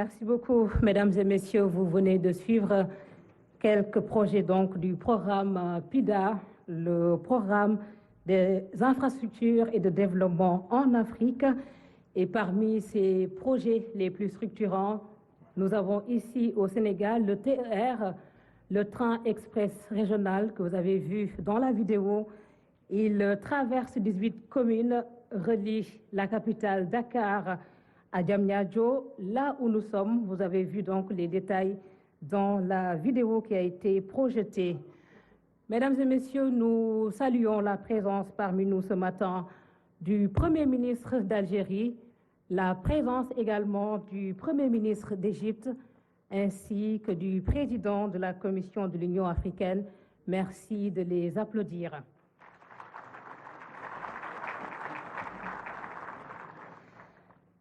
Merci beaucoup, mesdames et messieurs. Vous venez de suivre quelques projets donc du programme PIDA, le programme des infrastructures et de développement en Afrique. Et parmi ces projets les plus structurants, nous avons ici au Sénégal le TER, le train express régional que vous avez vu dans la vidéo. Il traverse 18 communes, relie la capitale Dakar à Diamniadio, là où nous sommes. Vous avez vu donc les détails dans la vidéo qui a été projetée. Mesdames et messieurs, nous saluons la présence parmi nous ce matin du Premier ministre d'Algérie, la présence également du Premier ministre d'Égypte, ainsi que du président de la Commission de l'Union africaine. Merci de les applaudir.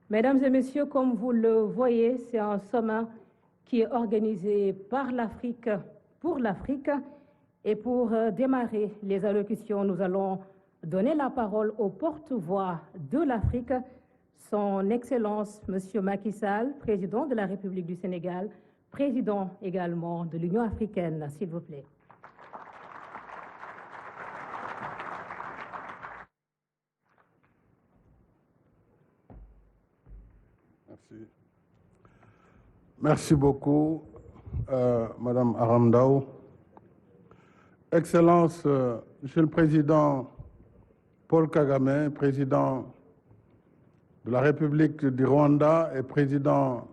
Mesdames et messieurs, comme vous le voyez, c'est un sommet qui est organisé par l'Afrique, pour l'Afrique. Et pour démarrer les allocutions, nous allons donner la parole au porte-voix de l'Afrique, son Excellence M. Macky Sall, président de la République du Sénégal, président également de l'Union africaine, s'il vous plaît. Merci. Merci beaucoup, Madame Aramdao. Excellence, Monsieur le Président Paul Kagame, président de la République du Rwanda et président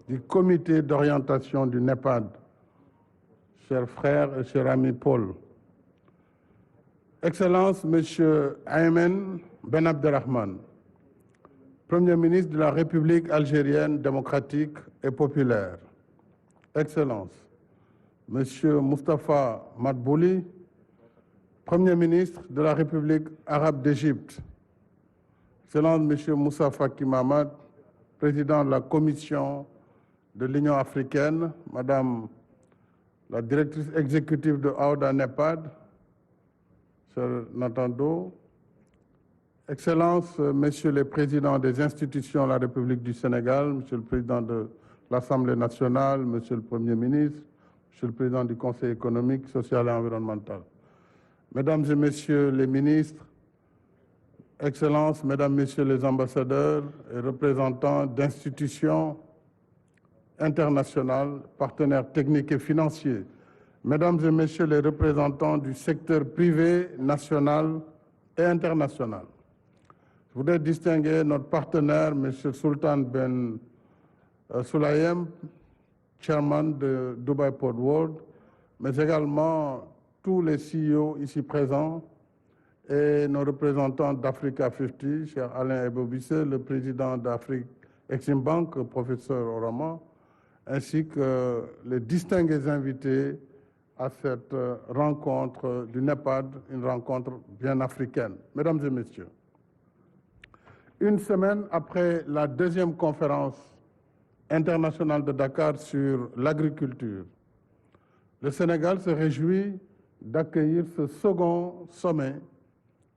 du comité d'orientation du NEPAD, chers frères et chers amis Paul. Excellence, Monsieur Aymen Ben Abdelrahman, Premier ministre de la République algérienne démocratique et populaire. Excellence, Monsieur Moustapha Madbouli, Premier ministre de la République arabe d'Égypte. Excellence, Monsieur Moussa Faki Mahamat, président de la Commission de l'Union africaine, Madame la directrice exécutive de AODA NEPAD, Sir Natando, Excellences, Messieurs les présidents des institutions de la République du Sénégal, Monsieur le Président de l'Assemblée nationale, Monsieur le Premier ministre, Monsieur le Président du Conseil économique, social et environnemental, Mesdames et Messieurs les ministres, Excellences, Mesdames, Messieurs les ambassadeurs et représentants d'institutions internationales, partenaires techniques et financiers, Mesdames et Messieurs les représentants du secteur privé, national et international. Je voudrais distinguer notre partenaire, M. Sultan Ben Sulayem, chairman de Dubai Port World, mais également tous les CEO ici présents et nos représentants d'Africa 50, cher Alain Ebobisse, le président d'Afrique Exim Bank, professeur Orama, ainsi que les distingués invités à cette rencontre du NEPAD, une rencontre bien africaine. Mesdames et messieurs, une semaine après la deuxième conférence internationale de Dakar sur l'agriculture, le Sénégal se réjouit d'accueillir ce second sommet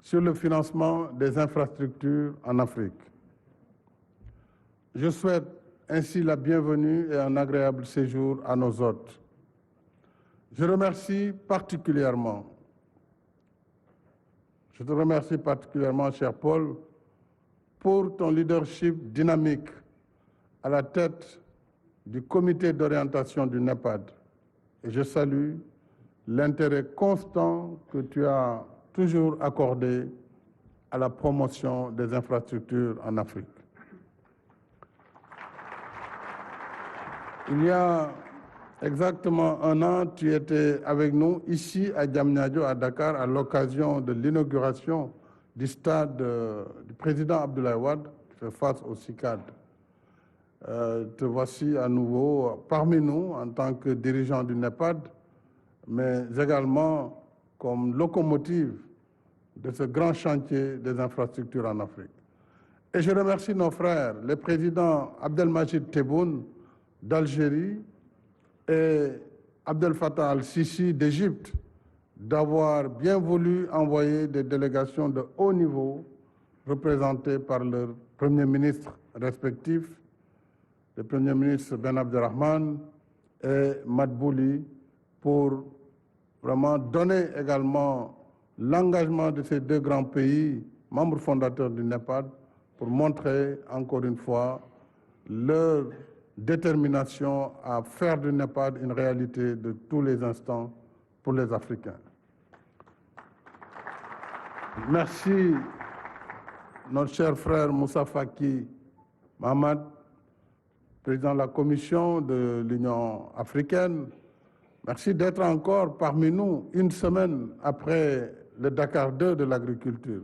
sur le financement des infrastructures en Afrique. Je souhaite ainsi la bienvenue et un agréable séjour à nos hôtes. Je te remercie particulièrement, cher Paul, pour ton leadership dynamique à la tête du comité d'orientation du NEPAD. Et je salue l'intérêt constant que tu as toujours accordé à la promotion des infrastructures en Afrique. Il y a exactement un an, tu étais avec nous ici à Diamniadio, à Dakar, à l'occasion de l'inauguration du stade du président Abdoulaye Wade, qui fait face au CICAD. Te voici à nouveau parmi nous en tant que dirigeant du NEPAD, mais également comme locomotive de ce grand chantier des infrastructures en Afrique. Et je remercie nos frères, les présidents Abdelmajid Tebboune d'Algérie et Abdel Fattah al-Sisi d'Égypte, d'avoir bien voulu envoyer des délégations de haut niveau représentées par leurs premiers ministres respectifs le Premier ministre Ben Abdelrahman et Madbouli pour vraiment donner également l'engagement de ces deux grands pays, membres fondateurs du NEPAD, pour montrer encore une fois leur détermination à faire du NEPAD une réalité de tous les instants pour les Africains. Merci, notre cher frère Moussa Faki Mahamat, président de la Commission de l'Union africaine. Merci d'être encore parmi nous une semaine après le Dakar 2 de l'agriculture.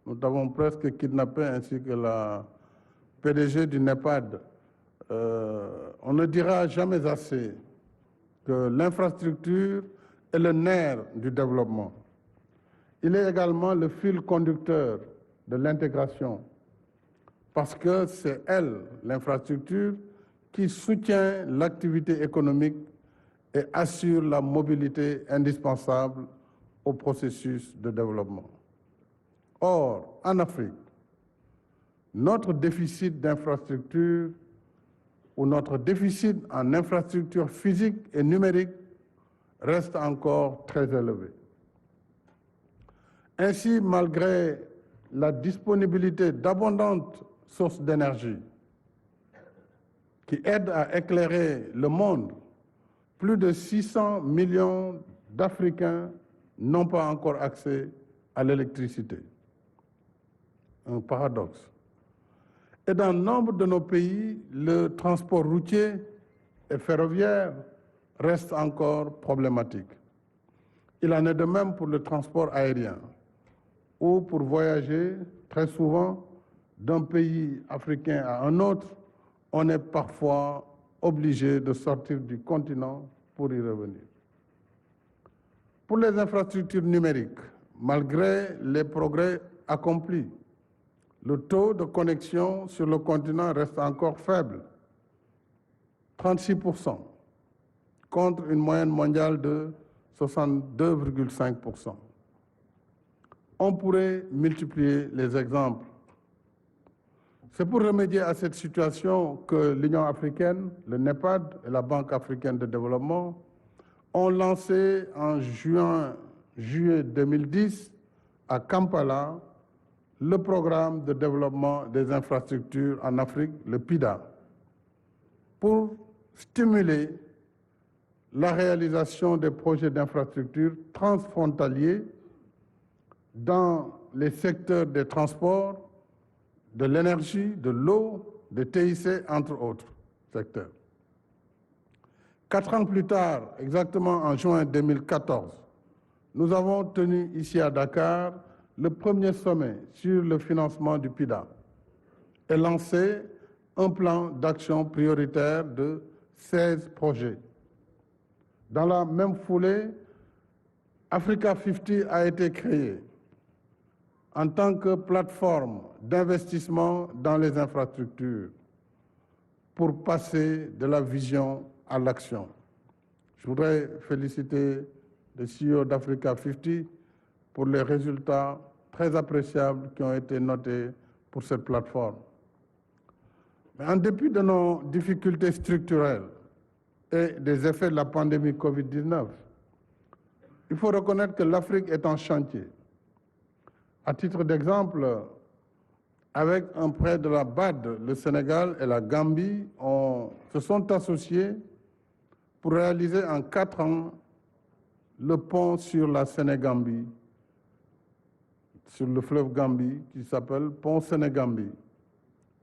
Nous t'avons presque kidnappé ainsi que la PDG du NEPAD. On ne dira jamais assez que l'infrastructure est le nerf du développement. Il est également le fil conducteur de l'intégration parce que c'est elle, l'infrastructure, qui soutient l'activité économique et assure la mobilité indispensable au processus de développement. Or, en Afrique, notre déficit d'infrastructures ou notre déficit en infrastructures physiques et numériques reste encore très élevé. Ainsi, malgré la disponibilité d'abondantes sources d'énergie qui aident à éclairer le monde, plus de 600 millions d'Africains n'ont pas encore accès à l'électricité. Un paradoxe. Et dans nombre de nos pays, le transport routier et ferroviaire reste encore problématique. Il en est de même pour le transport aérien, où pour voyager, très souvent, d'un pays africain à un autre, on est parfois obligé de sortir du continent pour y revenir. Pour les infrastructures numériques, malgré les progrès accomplis, le taux de connexion sur le continent reste encore faible, 36%, contre une moyenne mondiale de 62,5%. On pourrait multiplier les exemples. C'est pour remédier à cette situation que l'Union africaine, le NEPAD et la Banque africaine de développement ont lancé en juillet 2010 à Kampala le programme de développement des infrastructures en Afrique, le PIDA, pour stimuler la réalisation des projets d'infrastructures transfrontaliers dans les secteurs des transports, de l'énergie, de l'eau, des TIC, entre autres secteurs. 4 ans plus tard, exactement en juin 2014, nous avons tenu ici à Dakar le premier sommet sur le financement du PIDA et lancé un plan d'action prioritaire de 16 projets. Dans la même foulée, Africa 50 a été créé en tant que plateforme d'investissement dans les infrastructures pour passer de la vision à l'action. Je voudrais féliciter le CEO d'Africa 50 pour les résultats très appréciables qui ont été notés pour cette plateforme. Mais en dépit de nos difficultés structurelles et des effets de la pandémie Covid-19, il faut reconnaître que l'Afrique est en chantier. À titre d'exemple, avec un prêt de la BAD, le Sénégal et la Gambie se sont associés pour réaliser en 4 ans le pont sur la Sénégambie, sur le fleuve Gambie, qui s'appelle Pont Sénégambie,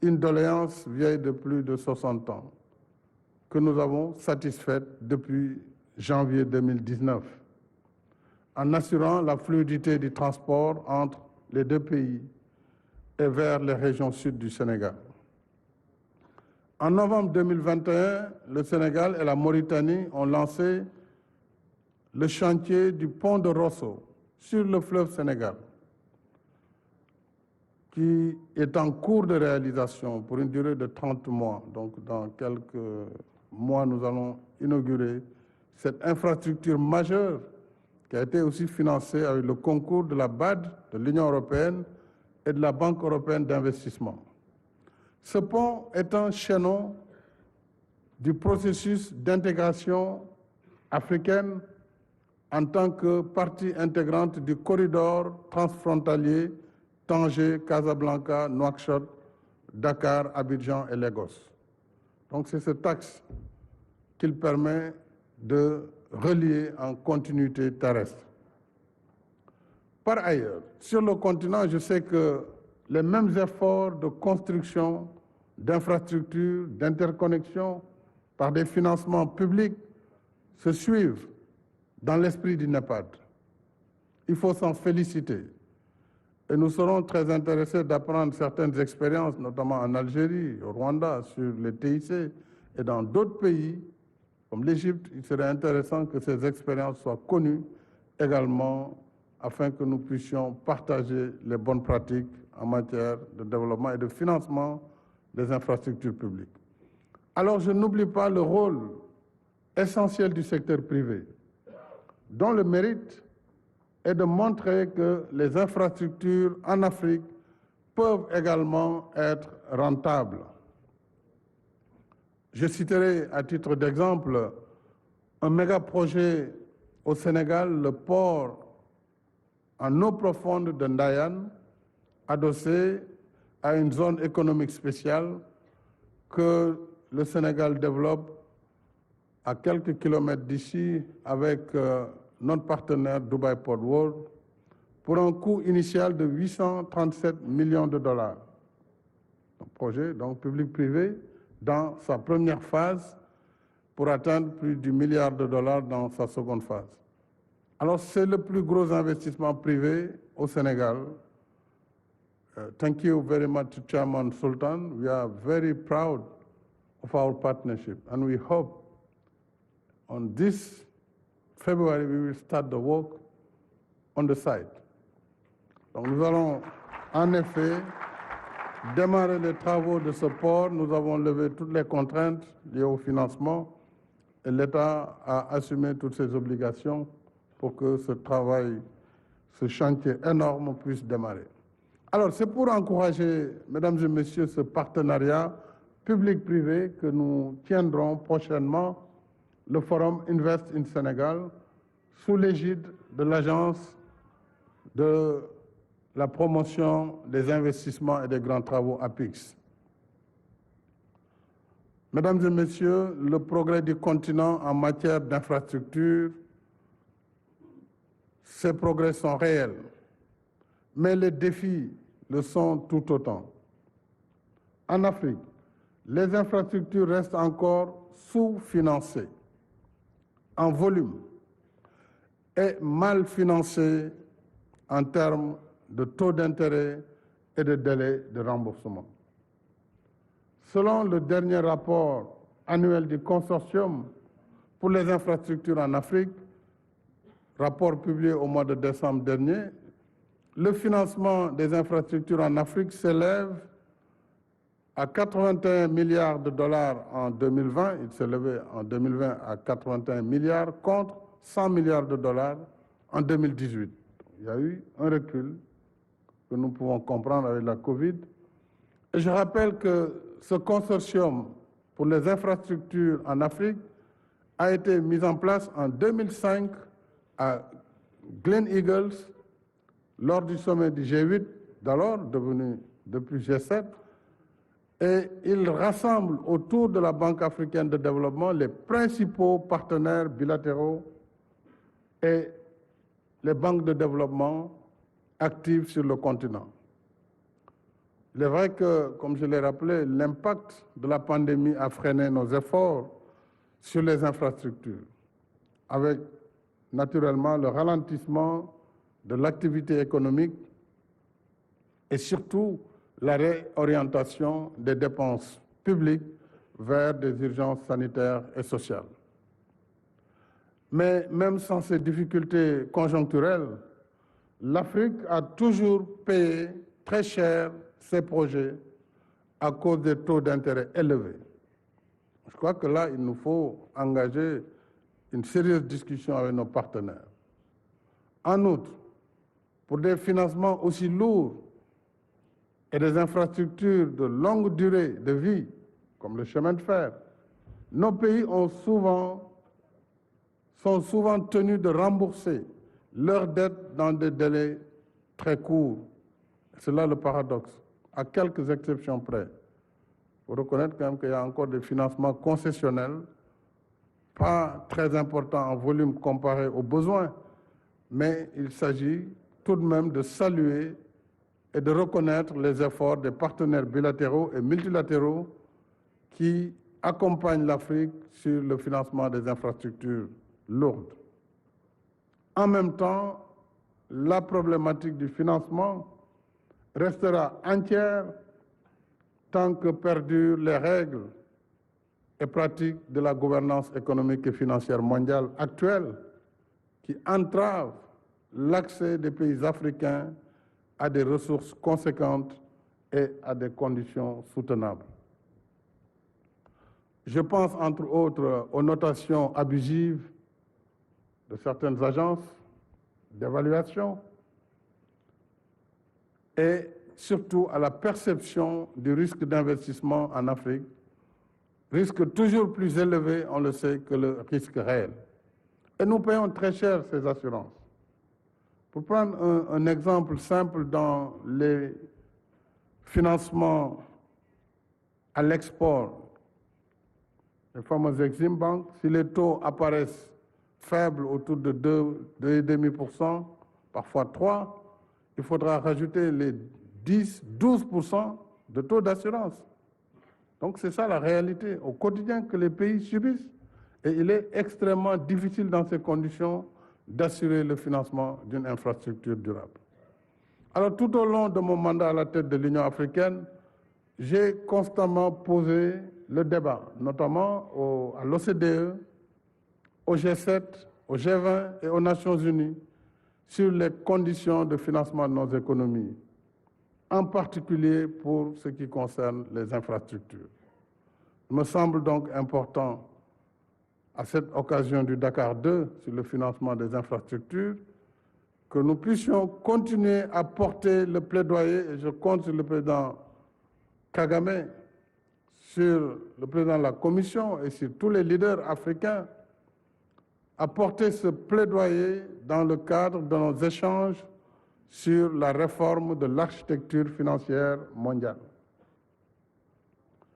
une doléance vieille de plus de 60 ans, que nous avons satisfaite depuis janvier 2019, en assurant la fluidité du transport entre les deux pays et vers les régions sud du Sénégal. En novembre 2021, le Sénégal et la Mauritanie ont lancé le chantier du pont de Rosso sur le fleuve Sénégal, qui est en cours de réalisation pour une durée de 30 mois. Donc, dans quelques mois, nous allons inaugurer cette infrastructure majeure qui a été aussi financée avec le concours de la BAD, de l'Union européenne et de la Banque européenne d'investissement. Ce pont est un chaînon du processus d'intégration africaine en tant que partie intégrante du corridor transfrontalier Tanger, Casablanca, Nouakchott, Dakar, Abidjan et Lagos. Donc c'est cet axe qu'il permet de relier en continuité terrestre. Par ailleurs, sur le continent, je sais que les mêmes efforts de construction, d'infrastructures, d'interconnexion par des financements publics se suivent dans l'esprit du NEPAD. Il faut s'en féliciter. Et nous serons très intéressés d'apprendre certaines expériences, notamment en Algérie, au Rwanda, sur les TIC et dans d'autres pays, comme l'Égypte. Il serait intéressant que ces expériences soient connues également afin que nous puissions partager les bonnes pratiques en matière de développement et de financement des infrastructures publiques. Alors je n'oublie pas le rôle essentiel du secteur privé, dont le mérite est de montrer que les infrastructures en Afrique peuvent également être rentables. Je citerai à titre d'exemple un méga projet au Sénégal, le port en eau profonde de Ndayane, adossé à une zone économique spéciale que le Sénégal développe à quelques kilomètres d'ici avec notre partenaire Dubai Port World pour un coût initial de 837 millions de dollars. Un projet donc public-privé dans sa première phase pour atteindre plus du milliard de dollars dans sa seconde phase. Alors c'est le plus gros investissement privé au Sénégal. Thank you very much, Chairman Sultan. We are very proud of our partnership and we hope on this February we will start the work on the site. Donc nous allons en effet démarrer les travaux de ce port. Nous avons levé toutes les contraintes liées au financement et l'État a assumé toutes ses obligations pour que ce travail, ce chantier énorme puisse démarrer. Alors c'est pour encourager, mesdames et messieurs, ce partenariat public-privé que nous tiendrons prochainement le forum Invest in Sénégal sous l'égide de l'Agence de la promotion des investissements et des grands travaux APIX. Mesdames et messieurs, le progrès du continent en matière d'infrastructure, ces progrès sont réels, mais les défis le sont tout autant. En Afrique, les infrastructures restent encore sous-financées en volume et mal financées en termes de taux d'intérêt et de délai de remboursement. Selon le dernier rapport annuel du Consortium pour les infrastructures en Afrique, rapport publié au mois de décembre dernier, le financement des infrastructures en Afrique s'élève à 81 milliards de dollars en 2020, il s'est élevé en 2020 à 81 milliards contre 100 milliards de dollars en 2018. Il y a eu un recul que nous pouvons comprendre avec la Covid. Et je rappelle que ce consortium pour les infrastructures en Afrique a été mis en place en 2005 à Glen Eagles lors du sommet du G8 d'alors, devenu depuis G7, et il rassemble autour de la Banque africaine de développement les principaux partenaires bilatéraux et les banques de développement actives sur le continent. Il est vrai que, comme je l'ai rappelé, l'impact de la pandémie a freiné nos efforts sur les infrastructures, avec naturellement le ralentissement de l'activité économique et surtout la réorientation des dépenses publiques vers des urgences sanitaires et sociales. Mais même sans ces difficultés conjoncturelles, l'Afrique a toujours payé très cher ses projets à cause des taux d'intérêt élevés. Je crois que là, il nous faut engager une sérieuse discussion avec nos partenaires. En outre, pour des financements aussi lourds et des infrastructures de longue durée de vie, comme le chemin de fer, nos pays sont souvent tenus de rembourser leurs dettes dans des délais très courts. C'est là le paradoxe, à quelques exceptions près. Il faut reconnaître quand même qu'il y a encore des financements concessionnels, pas très importants en volume comparé aux besoins, mais il s'agit tout de même de saluer et de reconnaître les efforts des partenaires bilatéraux et multilatéraux qui accompagnent l'Afrique sur le financement des infrastructures lourdes. En même temps, la problématique du financement restera entière tant que perdurent les règles et pratiques de la gouvernance économique et financière mondiale actuelle qui entravent l'accès des pays africains à des ressources conséquentes et à des conditions soutenables. Je pense entre autres aux notations abusives de certaines agences d'évaluation et surtout à la perception du risque d'investissement en Afrique, risque toujours plus élevé, on le sait, que le risque réel. Et nous payons très cher ces assurances. Pour prendre un exemple simple dans les financements à l'export, les fameux Exim Bank, si les taux apparaissent faibles autour de 2,5%, parfois 3%, il faudra rajouter les 10-12% de taux d'assurance. Donc c'est ça la réalité au quotidien que les pays subissent. Et il est extrêmement difficile dans ces conditions d'assurer le financement d'une infrastructure durable. Alors tout au long de mon mandat à la tête de l'Union africaine, j'ai constamment posé le débat, notamment à l'OCDE, au G7, au G20 et aux Nations Unies, sur les conditions de financement de nos économies, en particulier pour ce qui concerne les infrastructures. Il me semble donc important, à cette occasion du Dakar 2 sur le financement des infrastructures, que nous puissions continuer à porter le plaidoyer, et je compte sur le président Kagame, sur le président de la Commission et sur tous les leaders africains, à porter ce plaidoyer dans le cadre de nos échanges sur la réforme de l'architecture financière mondiale.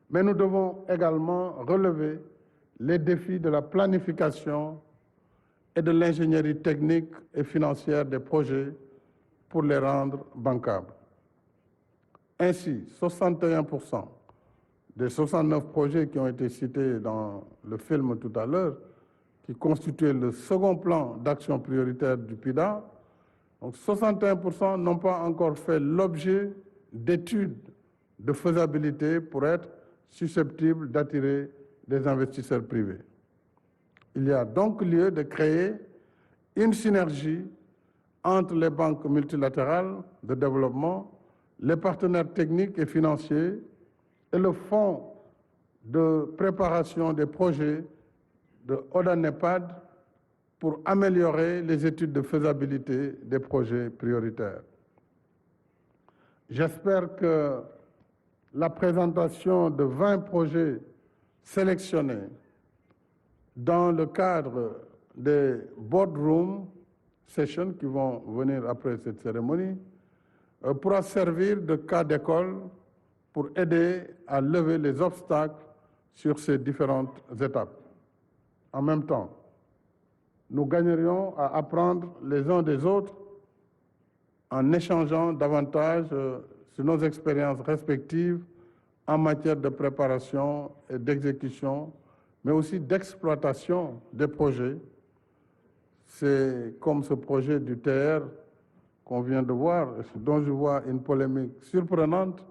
Mais nous devons également relever les défis de la planification et de l'ingénierie technique et financière des projets pour les rendre bancables. Ainsi, 61% des 69 projets qui ont été cités dans le film tout à l'heure, qui constituaient le second plan d'action prioritaire du PIDA, donc 61% n'ont pas encore fait l'objet d'études de faisabilité pour être susceptibles d'attirer des investisseurs privés. Il y a donc lieu de créer une synergie entre les banques multilatérales de développement, les partenaires techniques et financiers et le fonds de préparation des projets de ODA-NEPAD pour améliorer les études de faisabilité des projets prioritaires. J'espère que la présentation de 20 projets sélectionnés dans le cadre des boardroom sessions qui vont venir après cette cérémonie pourra servir de cas d'école pour aider à lever les obstacles sur ces différentes étapes. En même temps, nous gagnerions à apprendre les uns des autres en échangeant davantage sur nos expériences respectives en matière de préparation et d'exécution, mais aussi d'exploitation des projets. C'est comme ce projet du TR qu'on vient de voir, dont je vois une polémique surprenante,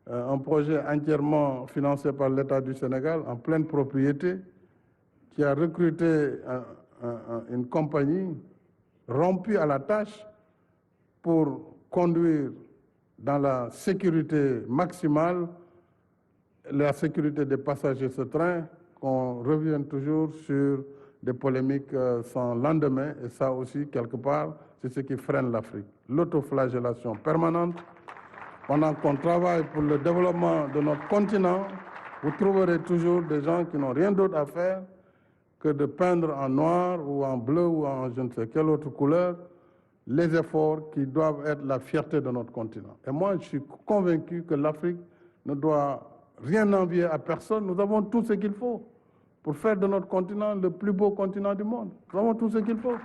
un projet entièrement financé par l'État du Sénégal, en pleine propriété, qui a recruté une compagnie rompue à la tâche pour conduire dans la sécurité maximale, la sécurité des passagers de ce train, qu'on revienne toujours sur des polémiques sans lendemain, et ça aussi, quelque part, c'est ce qui freine l'Afrique. L'autoflagellation permanente, pendant qu'on travaille pour le développement de notre continent, Vous trouverez toujours des gens qui n'ont rien d'autre à faire que de peindre en noir ou en bleu ou en je ne sais quelle autre couleur les efforts qui doivent être la fierté de notre continent. Et moi, je suis convaincu que l'Afrique ne doit rien envier à personne. Nous avons tout ce qu'il faut pour faire de notre continent le plus beau continent du monde. Nous avons tout ce qu'il faut.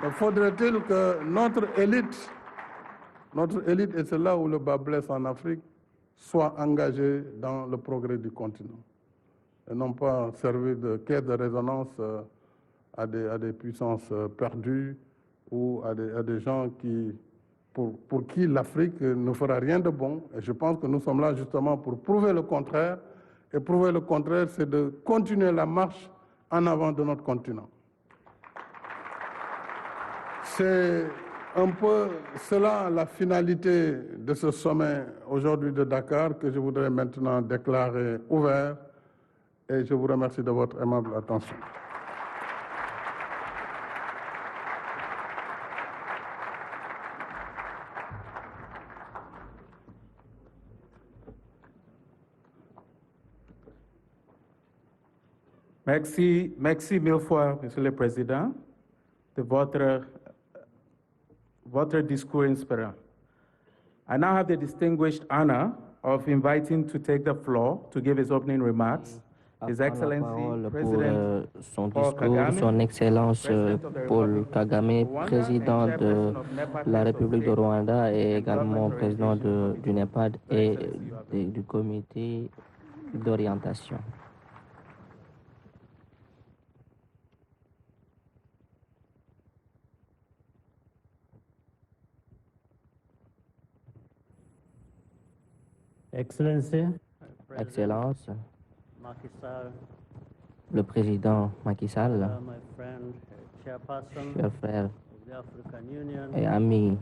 Mais faudrait-il que notre élite, et c'est là où le bas blesse en Afrique, soit engagée dans le progrès du continent et non pas servir de caisse de résonance à des puissances perdues ou à des gens pour qui l'Afrique ne fera rien de bon. Et je pense que nous sommes là justement pour prouver le contraire. Et prouver le contraire, c'est de continuer la marche en avant de notre continent. C'est un peu cela la finalité de ce sommet aujourd'hui de Dakar que je voudrais maintenant déclarer ouvert. Et je vous remercie de votre aimable attention. Merci mille fois, Monsieur le Président, de votre discours inspirant. I now have the distinguished honor of inviting to take the floor to give his opening remarks His Excellency President son Paul discours, Kagame, Son Excellence President of the Paul Republic of Kagame, Rwanda président and de Chairperson of NEPAD la Heads of République de State Rwanda et and également Government président Orientation du Committee. NEPAD Your et Excellency, you have the du comité d'orientation. Excellency, Excellence, Macky Sall, le président Macky Sall, my friend, chairperson cher frère of the African Union, et ami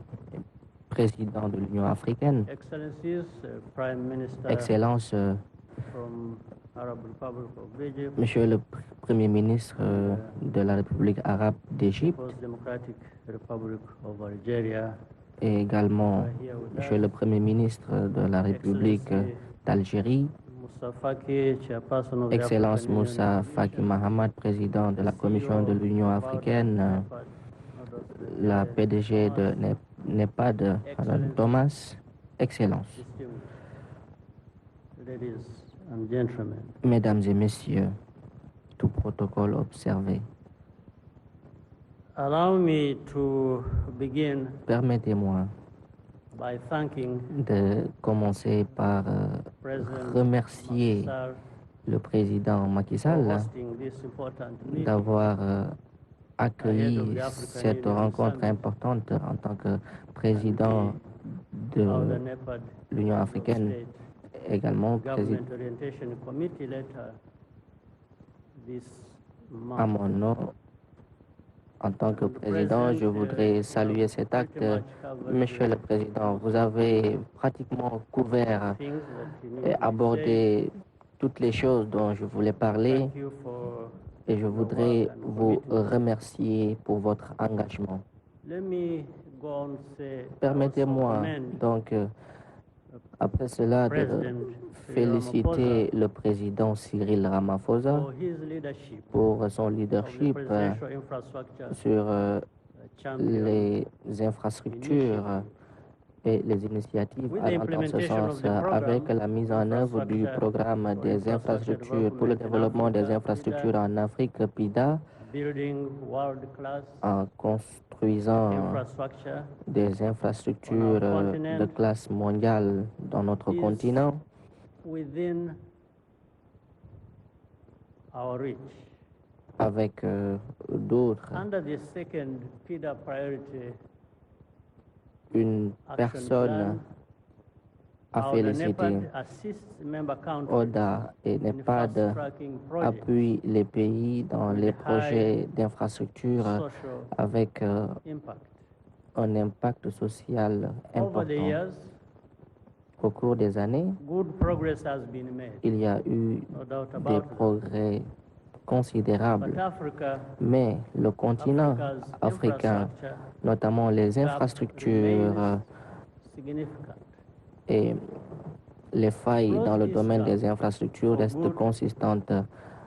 président de l'Union africaine, Excellencies, Prime Minister Excellence, from Arab Republic of Egypt, Monsieur le Premier ministre de la République arabe d'Égypte, People's Democratic Republic of Algeria, et également Monsieur le Premier ministre de la République d'Algérie, Moussa Faki, chairperson of the Excellence African Union Moussa Faki Mahamat, président de la Commission de l'Union africaine, la PDG de NEPAD, Madame Thomas, Excellence, ladies and gentlemen, Mesdames et Messieurs, tout protocole observé. allow me to begin Permettez-moi by thanking de commencer par President remercier Macky Sall le président Macky for Sall hosting this important meeting d'avoir accueilli ahead of the African cette Union rencontre Summit importante en tant que président of the de NEPAD l'Union Heads of africaine, State. également Government Orientation Committee later this à month. mon nom. En tant que président, je voudrais saluer cet acte. Monsieur le Président, vous avez pratiquement couvert Things that you need et to say. abordé toutes les choses dont je voulais parler Thank you for et je voudrais vous remercier pour votre engagement. let me go on say Permettez-moi also commend donc, après cela, de President féliciter le président Cyril Ramaphosa for his leadership pour son of the leadership presidential infrastructure sur champion les infrastructures et les initiatives With the allant dans ce implementation of sens the program, avec la mise en œuvre du programme des infrastructures pour le développement des infrastructures en Afrique, PIDA, building world-class en construisant infrastructure des infrastructures de classe mondiale dans notre is continent within our reach. avec d'autres. Under the second PIDA priority Une action personne plan, a how the félicité. NEPAD assists member countries ODA et in NEPAD fast-tracking projects, appuient les pays dans les projets d'infrastructure social avec impact. un impact social Over the important. years, Au cours des années, good progress has been made, il y a eu no doubt des about it. progrès considérables, But Africa, mais le continent Africa's africain, infrastructure notamment les gap infrastructures remains significant. et les failles dans le domaine des infrastructures restent consistantes.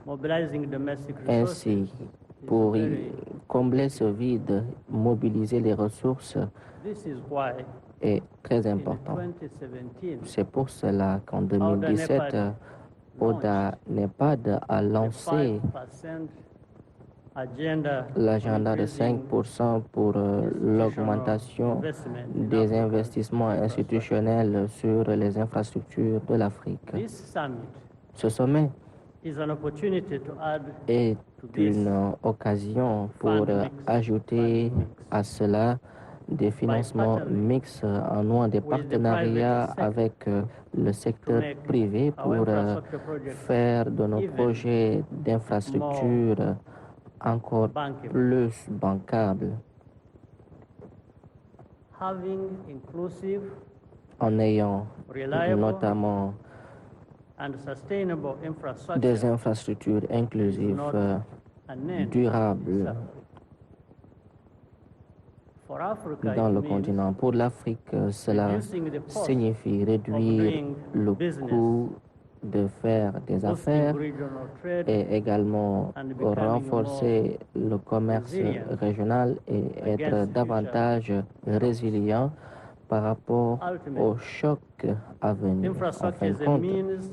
Mobilizing domestic Ainsi, resources pour is y very, combler ce vide, mobiliser les ressources this is why est très in important. 2017, C'est pour cela qu'en 2017, NEPAD ODA NEPAD a the lancé 5% agenda l'agenda on de increasing 5% pour l'augmentation investment in des Africa. investissements institutionnels sur les infrastructures de l'Afrique. This summit Ce sommet is an opportunity to add est to this une occasion pour fund mix, ajouter funding mix. à cela des financements partnering mixtes en nouant des with the partenariats private sector avec le secteur make privé our pour infrastructure projects faire de nos even projets d'infrastructure encore bankable. plus bancables Having inclusive, en ayant reliable, notamment and sustainable infrastructure des infrastructures is inclusives, not an end durables in itself. For Africa, dans it le means continent. Pour l'Afrique, cela reducing the cost signifie of réduire doing le business, coût de faire des boosting affaires regional trade, et également and becoming renforcer le commerce resilient régional et être against davantage résilient par rapport ultimately. aux chocs à venir. En Infrastructure fin de is a compte, means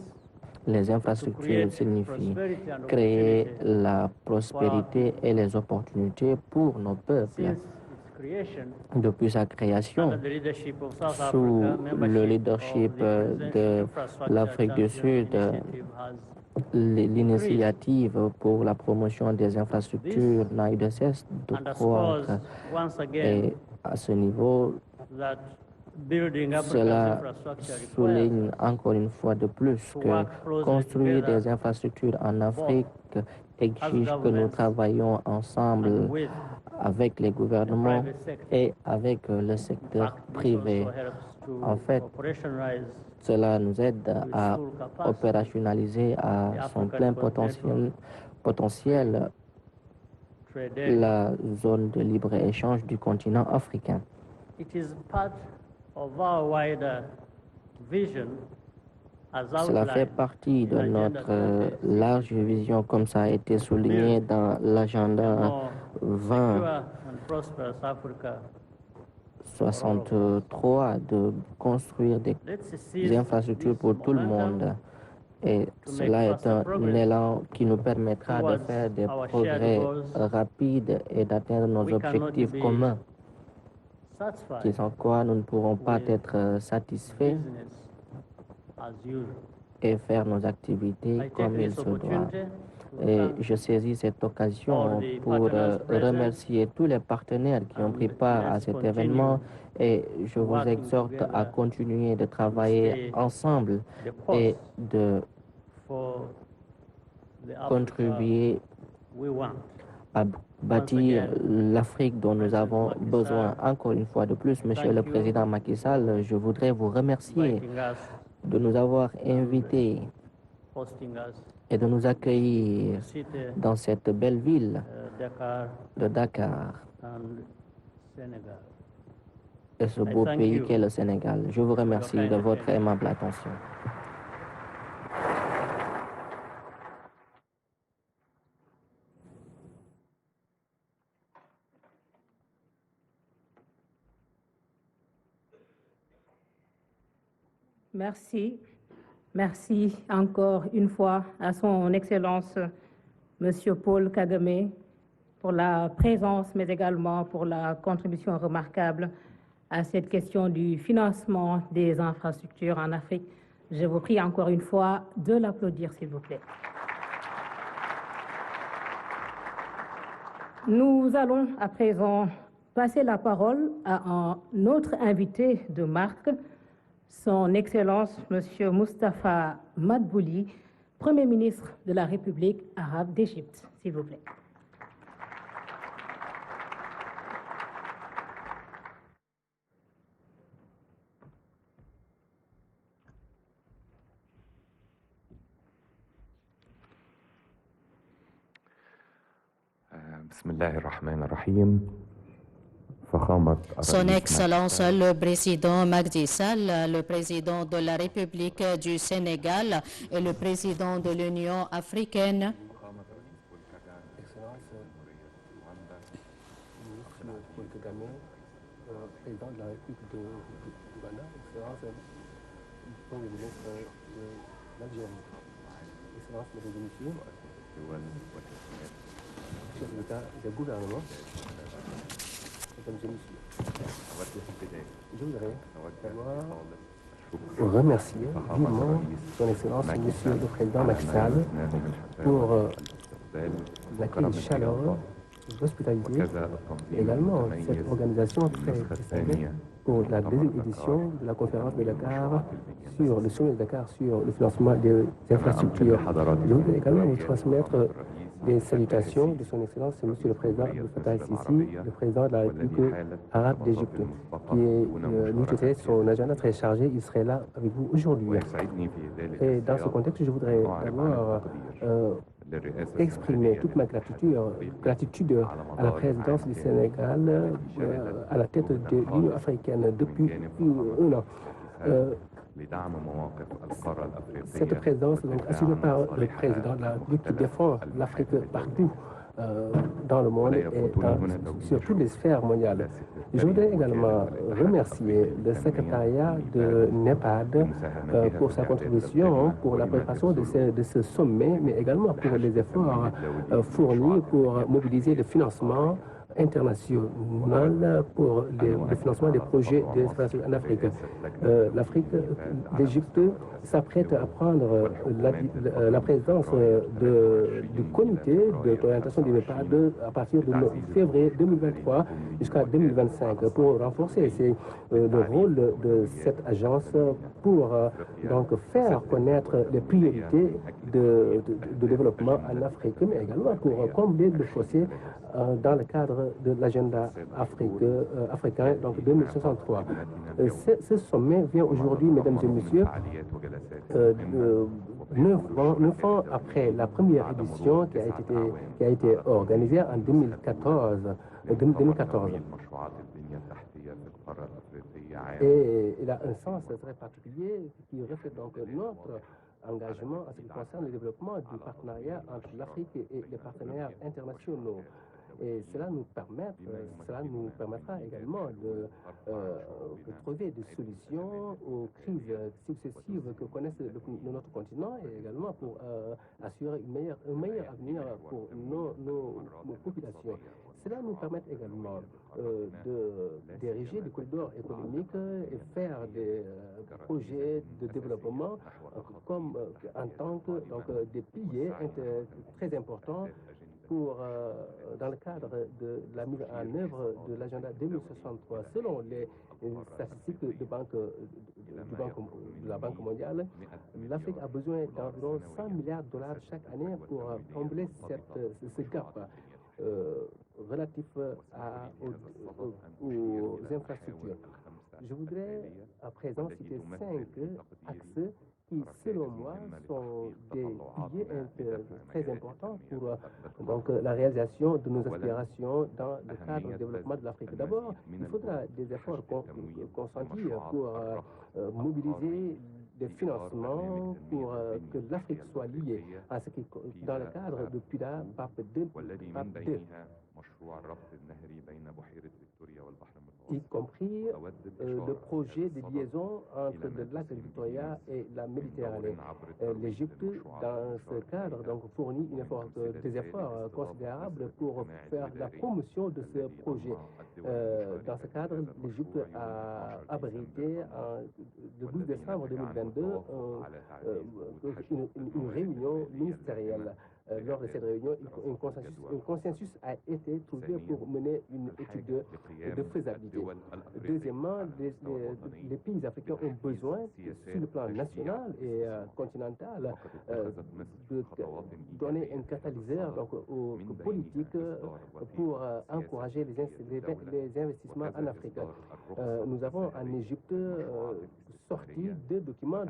les to infrastructures create signifient prosperity and créer opportunity la prospérité et les opportunités pour nos peuples. since its creation. Depuis sa création, Under the leadership of South sous Africa, le membership leadership of the Presidential de Infrastructure l'Afrique du Champions Sud, Initiative has l'initiative pour la promotion des infrastructures n'a eu de cesse de underscores croître. once again Et à ce niveau, that building Africa's cela infrastructure requires souligne encore une fois de plus to que work closely construire together des infrastructures en Afrique exige que nous governments travaillions and ensemble with avec les the gouvernements private sector. et avec le In secteur fact, this privé. also helps to En fait, operationalize cela nous aide with à full capacity opérationnaliser à the son African plein Continental potentiel trade area. la zone de libre-échange du continent africain. It is part of our wider vision as Cela fait outlined partie de in Agenda notre large vision, comme ça a été souligné dans a l'agenda more 20 secure and prosperous Africa. 63 de construire des Let's seize infrastructures this pour tout le momentum monde. Et cela est un élan qui nous permettra de towards faire des our shared progrès goals. rapides et d'atteindre nos We cannot objectifs be communs, qui satisfied sans quoi nous ne pourrons pas with être satisfaits business as usual. et faire nos I activités take comme il this se doit. opportunity to Et thank je saisis cette occasion all the pour partners present remercier tous les partenaires qui ont and pris part à let's cet continue événement et je vous working exhorte à together continuer de travailler stay ensemble the et course de for the Africa contribuer we want. à bâtir again, l'Afrique dont nous President avons Macky Sall, besoin. Encore une fois de plus, Monsieur le thank you Président Macky Sall, je voudrais vous remercier inviting us, de nous avoir invités hosting us, et de nous accueillir city, dans cette belle ville Dakar de Dakar and Senegal. et ce I beau thank pays you qu'est le Sénégal. Je vous remercie kind de votre attention. aimable attention. Merci. Merci encore une fois à son Excellence, Monsieur Paul Kagame, pour la présence, mais également pour la contribution remarquable à cette question du financement des infrastructures en Afrique. Je vous prie encore une fois de l'applaudir, s'il vous plaît. Nous allons à présent passer la parole à un autre invité de marque, son Excellence, Monsieur Moustapha Madbouli, Premier ministre de la République arabe d'Égypte, s'il vous plaît. بسم الله الرحمن الرحيم فخامة Son Excellence le Président Macky Sall, le Président de la République du Sénégal et le Président de l'Union africaine, Président de la République de Ghana, Excellence Premier ministre de l'Algérie, Excellence Mesdames et Messieurs, chef de l'État et du gouvernement, Mesdames et Messieurs, je voudrais d'abord remercier vivement Son Excellence Monsieur le Président Macky Sall pour l'accueil chaleureux, l'hospitalité, également cette organisation très distinguée pour la deuxième édition de la conférence de Dakar sur le sommet de Dakar sur le financement des infrastructures. Je voudrais également vous transmettre des salutations de Son Excellence Monsieur le Président Abdel Fattah el-Sisi, le Président de la République arabe d'Égypte, qui nous était son agenda très chargé. Il serait là avec vous aujourd'hui. Et dans ce contexte, je voudrais d'abord exprimer toute ma gratitude à la présidence du Sénégal, à la tête de l'Union africaine depuis un an. Cette présidence est donc assurée par le président de la République qui défend l'Afrique partout dans le monde et sur toutes les sphères mondiales. Je voudrais également remercier le secrétariat de NEPAD pour sa contribution pour la préparation de ce sommet, mais également pour les efforts fournis pour mobiliser le financement international pour le financement des projets d'infrastructure en Afrique. L'Égypte s'apprête à prendre la présidence du comité d'orientation du NEPAD à partir de février 2023 jusqu'à 2025 pour renforcer le rôle de cette agence pour donc faire connaître les priorités de développement en Afrique, mais également pour combler le fossé dans le cadre de l'agenda africain, donc 2063. Ce sommet vient aujourd'hui, mesdames et messieurs, 9 ans après la première édition qui a été organisée en 2014. Et il a un sens très particulier qui reflète donc notre engagement en ce qui concerne le développement du partenariat entre l'Afrique et les partenaires internationaux. Et cela nous permettra également de trouver des solutions aux crises successives que connaissent notre continent et également pour assurer un meilleur avenir pour nos populations. Cela nous permet également de diriger des corridors économiques et faire des projets de développement comme en tant que des piliers très importants dans le cadre de la mise en œuvre de l'agenda 2063. Selon les statistiques de la Banque mondiale, l'Afrique a besoin d'environ 100 milliards de dollars chaque année pour combler ce gap relatif aux infrastructures. Je voudrais à présent citer 5 axes qui, selon moi, sont des piliers très importants pour la réalisation de nos aspirations dans le cadre du développement de l'Afrique. D'abord, il faudra des efforts consentis pour mobiliser des financements pour que l'Afrique soit liée à ce qui, dans le cadre de PIDA, PAP 2, y compris le projet de liaison entre le lac Victoria et la Méditerranée. L'Égypte, dans ce cadre, donc, fournit des efforts considérables pour faire la promotion de ce projet. Dans ce cadre, l'Égypte a abrité le 12 décembre 2022 une réunion ministérielle. Lors de cette réunion, un consensus a été trouvé pour mener une étude de faisabilité. Deuxièmement, les pays africains ont besoin, sur le plan national et continental, de donner un catalyseur aux politiques pour encourager les investissements en Afrique. Nous avons en Égypte sorti deux documents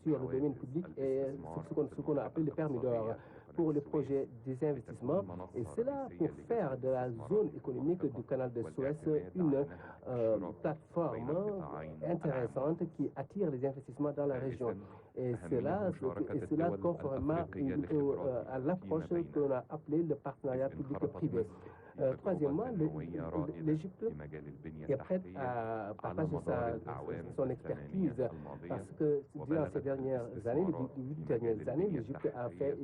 sur le domaine public et ce qu'on a appelé le permis d'or. pour les projets des investissements, et cela pour faire de la zone économique du canal de Suez une plateforme intéressante qui attire les investissements dans la région. Et cela conformément à l'approche qu'on a appelée le partenariat public-privé. Troisièmement, l'Égypte est prête à partager son expertise parce que durant ces dernières années, les 8 dernières années, l'Égypte a fait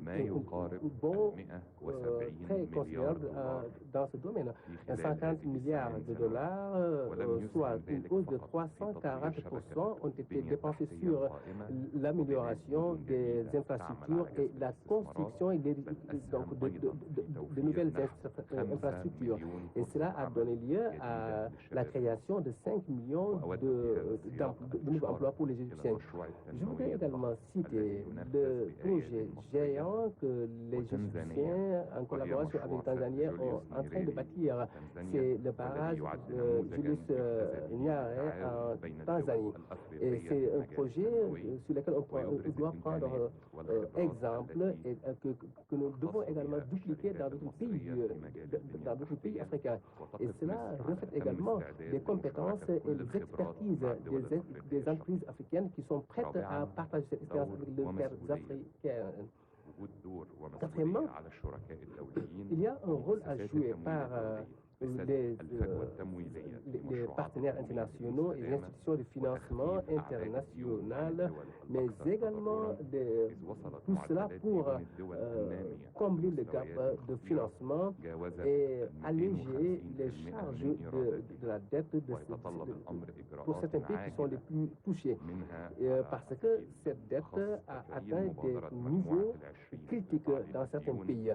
un bon très considérable dans ce domaine. 150 milliards de dollars, soit une hausse de 340%, ont été dépensés sur l'amélioration des infrastructures et la construction et de nouvelles infrastructures. Et cela a donné lieu à la création de 5 millions de nouveaux emplois pour les Égyptiens. Je voudrais également citer le projet géant que les Égyptiens, en collaboration avec les Tanzaniens, sont en train de bâtir. C'est le barrage Julius Nyerere en Tanzanie. Et c'est un projet sur lequel on doit prendre exemple et que nous devons également dupliquer dans d'autres pays africains. Et cela reflète également les compétences et les expertises des entreprises africaines qui sont prêtes à partager cette expérience avec les terres africaines. Quatrièmement, il y a un rôle à jouer par les partenaires internationaux et les institutions de financement internationales, mais également tout cela pour combler le gap de financement et alléger les charges de la dette pour certains pays qui sont les plus touchés. Parce que cette dette a atteint des niveaux critiques dans certains pays,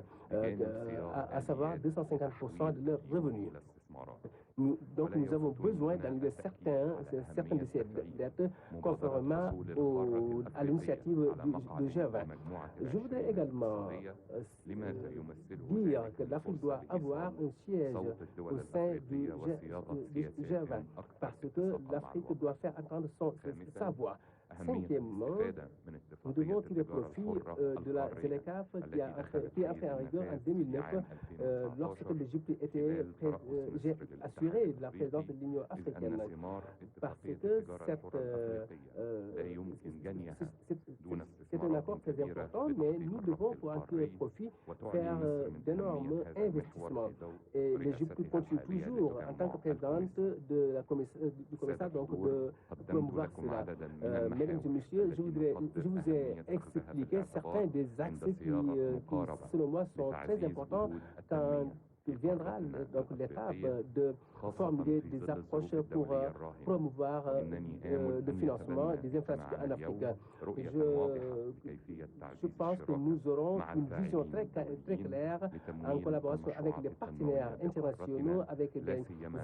à savoir 250% de leurs revenus. Donc nous avons besoin d'annuler certaines de ces dettes conformément à l'initiative du G20. Je voudrais également dire que l'Afrique doit avoir un siège au sein du G20 parce que l'Afrique doit faire entendre sa voix. Cinquièmement, nous devons tirer profit de la ZLECAf qui a fait en rigueur en 2009 lorsque l'Égypte j'ai assuré la présidence de l'Union africaine. Parce que c'est un accord très important, mais nous devons, pour en tirer profit, faire d'énormes investissements. Et l'Égypte continue toujours, en tant que présidente du commissaire, donc de promouvoir cela. Mesdames et messieurs, je vous ai expliqué certains des axes qui, selon moi, sont très importants quand il viendra donc l'étape de formuler des approches pour promouvoir le financement des infrastructures en Afrique. Je pense que nous aurons une vision très claire en collaboration avec les partenaires internationaux, avec les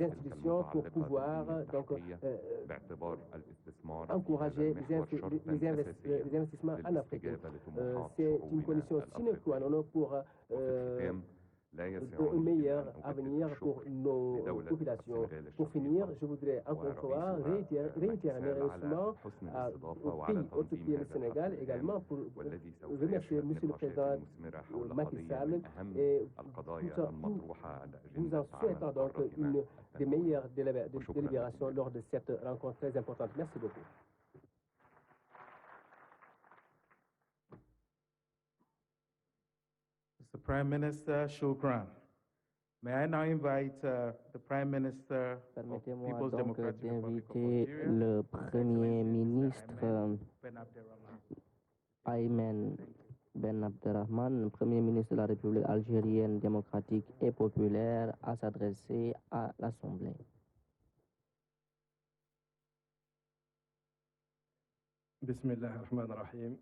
institutions pour pouvoir donc encourager les investissements en Afrique. C'est une condition sine qua non pour un meilleur avenir pour nos populations. Pour finir, je voudrais encore une fois réitérer mes remerciements au pays hôte qui est le Sénégal, également pour remercier M. le Président Macky Sall et vous en souhaitant donc une des meilleures délibérations lors de cette rencontre très importante. Merci beaucoup. Mr. Prime Minister Shukran. May I now invite the Prime Minister of Permettez-moi People's donc Democratic Republic of d'inviter Algeria, le Premier ministre Ben Abderrahman. Ayman Ben Abderrahman, Premier ministre de la République algérienne démocratique et populaire, à s'adresser à l'Assemblée. Bismillahirrahmanirrahim.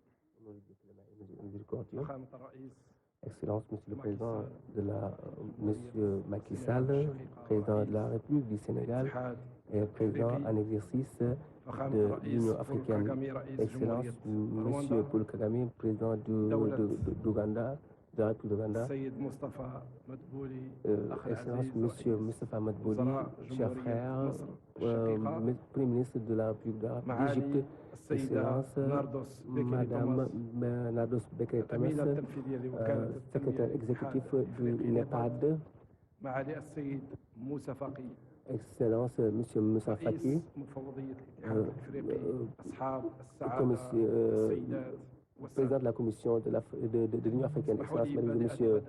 Excellence, Monsieur le Président Monsieur Macky Sall, Président de la République du Sénégal et Président en exercice de l'Union africaine. Excellence, Monsieur Paul Kagame, Président d'Ouganda, de la République d'Ouganda, Excellence Monsieur Mustafa Madbouli, chers frères, Premier ministre de la République d'Égypte, Excellence Madame Nardos Bekele-Tames, secrétaire exécutif du NEPAD, Excellence Monsieur Moussa Faki, président de la Commission de l'Union africaine, Excellence Mesdames et Messieurs,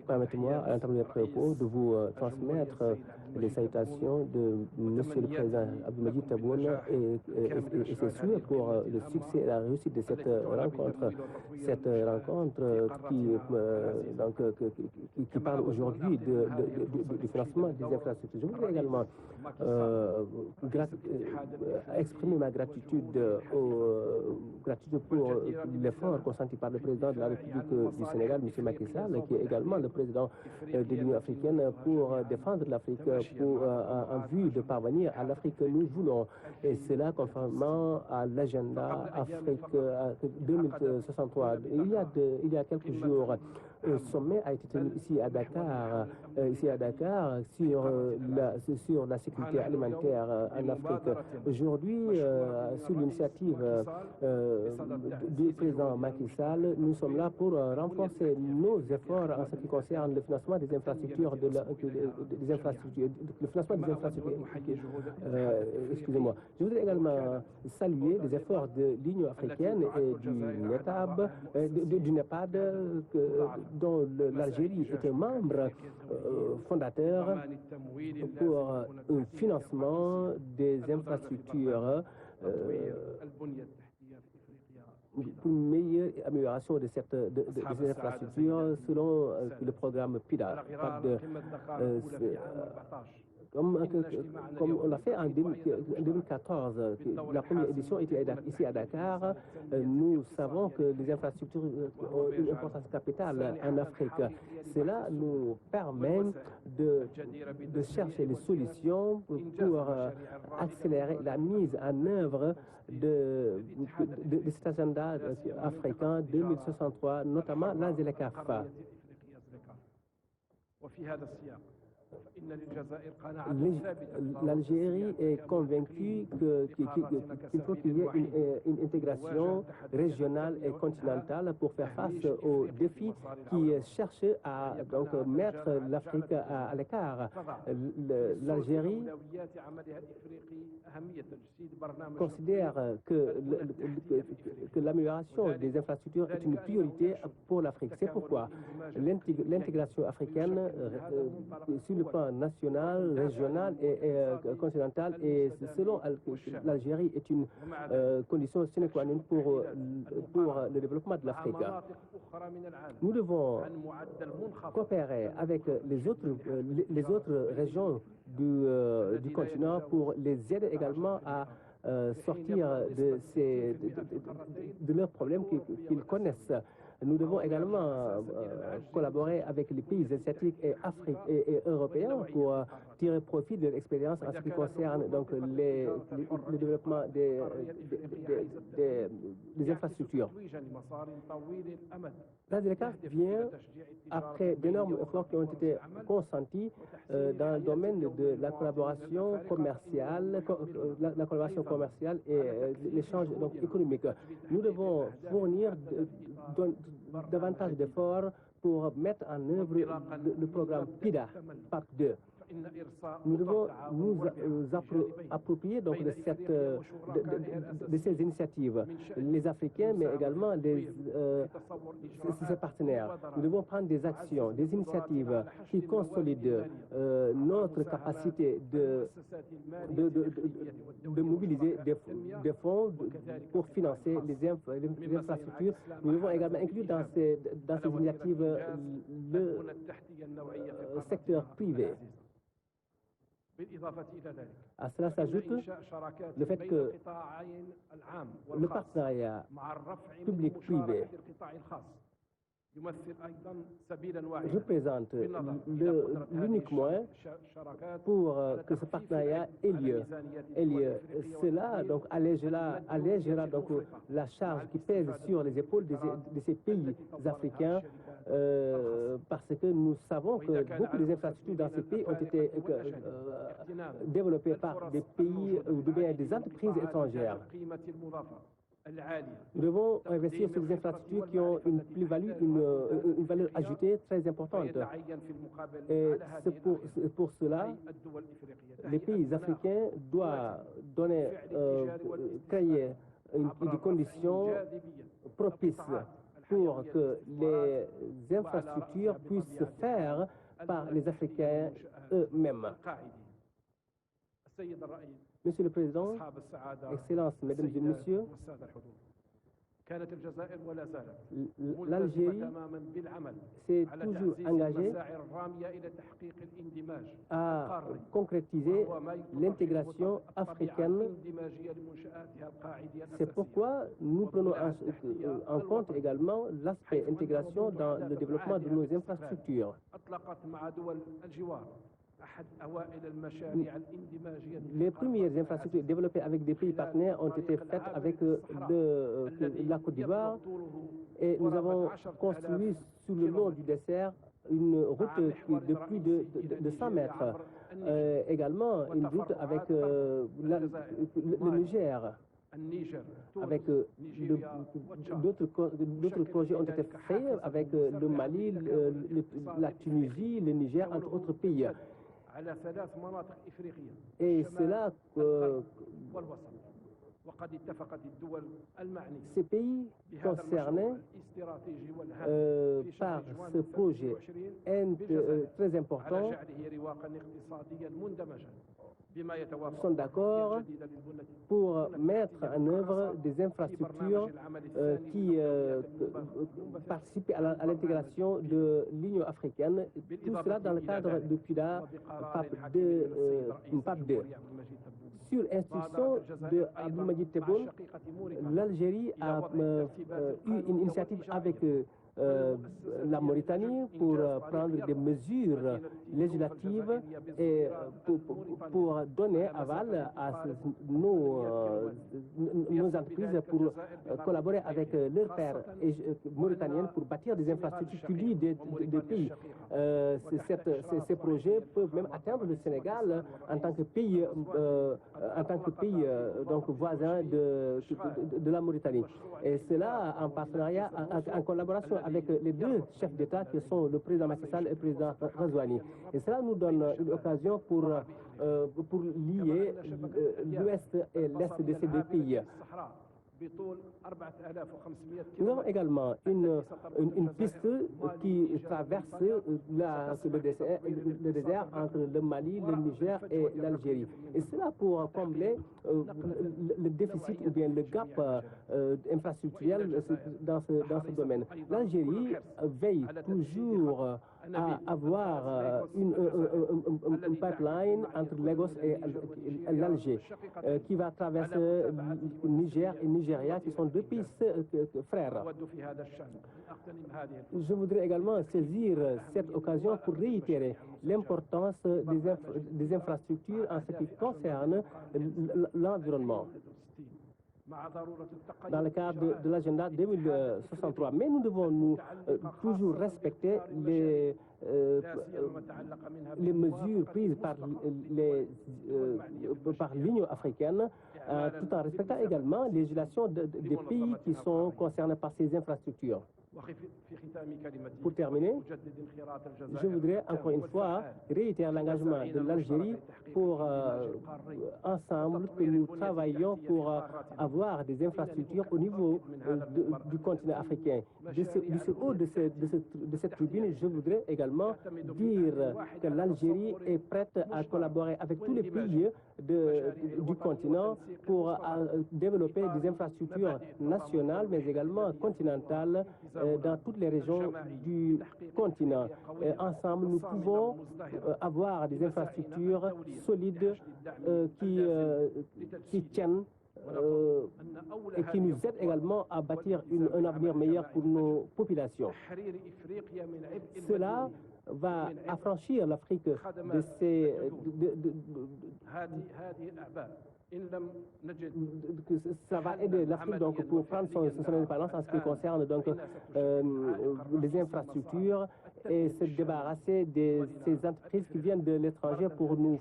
permettez-moi, à l'intermédiaire de propos, de vous transmettre les salutations de Monsieur le Président Abdelmadjid Tebboune et ses souhaits pour le succès et la réussite de cette rencontre. Cette rencontre qui parle aujourd'hui du financement des infrastructures. Je voudrais également exprimer ma gratitude pour l'effort consenti par le Président de la République du Sénégal, M. Macky Sall, qui est également le président de l'Union africaine, pour défendre l'Afrique, en vue de parvenir à l'Afrique que nous voulons. Et cela conformément à l'agenda Afrique 2063. Il y a quelques jours, un sommet a été tenu ici à Dakar sur la sécurité alimentaire en Afrique. Aujourd'hui, sur l'initiative du président Macky Sall, nous sommes là pour renforcer nos efforts en ce qui concerne le financement des infrastructures, excusez-moi. Je voudrais également saluer les efforts de l'Union africaine et du NEPAD, dont l'Algérie était membre fondateur pour un financement des infrastructures pour une meilleure amélioration de ces infrastructures selon le programme PIDA. Comme on l'a fait en 2014, la première édition était ici à Dakar, nous savons que les infrastructures ont une importance capitale en Afrique. Cela nous permet de chercher les solutions pour accélérer la mise en œuvre de cet agenda africain 2063, notamment la ZLECAF. L'Algérie est convaincue qu'il faut qu'il y ait une intégration régionale et continentale pour faire face aux défis qui cherchent à mettre l'Afrique à l'écart. L'Algérie considère que l'amélioration des infrastructures est une priorité pour l'Afrique. C'est pourquoi l'intégration africaine sur le plan national, régional et continental, et selon l'Algérie, est une condition sine qua non pour le développement de l'Afrique. Nous devons coopérer avec les autres régions du continent pour les aider également à sortir de leurs problèmes qu'ils connaissent. Nous devons également collaborer avec les pays asiatiques et européens pour tirer profit de l'expérience en ce qui concerne donc le développement des infrastructures. La ZLECAF vient après d'énormes efforts qui ont été consentis dans le domaine de la collaboration commerciale, et l'échange économique. Nous devons fournir davantage d'efforts pour mettre en œuvre le programme PIDA, PAP 2. Nous devons nous approprier donc de ces initiatives, les Africains, mais également ses partenaires. Nous devons prendre des actions, des initiatives qui consolident notre capacité de mobiliser des fonds pour financer les infrastructures. Nous devons également inclure dans ces initiatives le secteur privé. À cela s'ajoute le fait que le partenariat public-privé représente l'unique moyen pour que ce partenariat ait lieu. Cela donc allégera donc la charge qui pèse sur les épaules de ces pays africains parce que nous savons que beaucoup des infrastructures dans ces pays ont été développées par des pays ou des entreprises étrangères. Nous devons investir sur des infrastructures qui ont une plus-value, une valeur ajoutée très importante. Et c'est pour cela les pays africains doivent créer des conditions propices pour que les infrastructures puissent se faire par les Africains eux-mêmes. Monsieur le Président, Excellences, Mesdames et Messieurs, l'Algérie s'est toujours engagée à concrétiser l'intégration africaine. C'est pourquoi nous prenons en compte également l'aspect intégration dans le développement de nos infrastructures. Les premières infrastructures développées avec des pays partenaires ont été faites avec la Côte d'Ivoire et nous avons construit sur le long du désert une route de plus de 100 mètres. Également une route avec le Niger. Avec d'autres projets ont été faits avec le Mali, la Tunisie, le Niger, entre autres pays. Et c'est là que ces pays concernés par ce projet très important sont d'accord pour mettre en œuvre des infrastructures qui participent à l'intégration de l'Union africaine, tout cela dans le cadre de PIDA PAP 2. Sur instruction de Abdelmadjid Tebboune, l'Algérie a eu une initiative avec la Mauritanie pour prendre des mesures législatives et pour donner aval à nos entreprises pour collaborer avec leurs pairs mauritaniennes pour bâtir des infrastructures qui lient des pays. Ces projets peuvent même atteindre le Sénégal en tant que pays, donc voisin de la Mauritanie. Et cela en partenariat, en collaboration avec les deux chefs d'État qui sont le président Macky Sall et le président Razouani. Et cela nous donne une occasion pour lier l'ouest et l'est de ces deux pays. Nous avons également une piste qui traverse le désert entre le Mali, le Niger et l'Algérie. Et cela pour combler le déficit ou bien le gap infrastructurel dans ce domaine. L'Algérie veille toujours à avoir une pipeline entre Lagos et l'Alger qui va traverser le Niger et Nigeria, qui sont deux pays frères. Je voudrais également saisir cette occasion pour réitérer l'importance des infrastructures en ce qui concerne l'environnement dans le cadre de l'agenda 2063. Mais nous devons toujours respecter les mesures prises par l'Union africaine, tout en respectant également les législations des pays qui sont concernés par ces infrastructures. Pour terminer, je voudrais encore une fois réitérer l'engagement de l'Algérie pour ensemble que nous travaillions pour avoir des infrastructures au niveau du continent africain. Du haut de cette tribune, je voudrais également dire que l'Algérie est prête à collaborer avec tous les pays du continent pour développer des infrastructures nationales mais également continentales dans toutes les régions du continent. Ensemble, nous pouvons avoir des infrastructures solides qui tiennent et qui nous aide également à bâtir un avenir meilleur pour nos populations. Cela va affranchir l'Afrique de ces... ça va aider l'Afrique donc pour prendre son indépendance en ce qui concerne donc les infrastructures et se débarrasser de ces entreprises qui viennent de l'étranger pour nous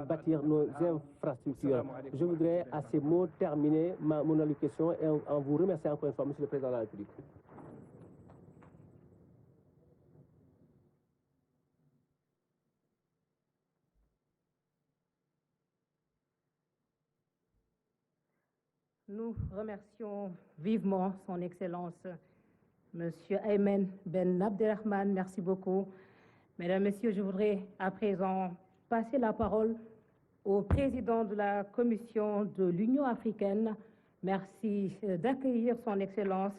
bâtir nos infrastructures. Je voudrais à ces mots terminer mon allocution et en vous remerciant encore une fois, Monsieur le Président de la République. Nous remercions vivement son Excellence, Monsieur Ayman Ben Abdelrahman. Merci beaucoup. Mesdames, Messieurs, je voudrais à présent passer la parole au président de la Commission de l'Union africaine. Merci d'accueillir son Excellence,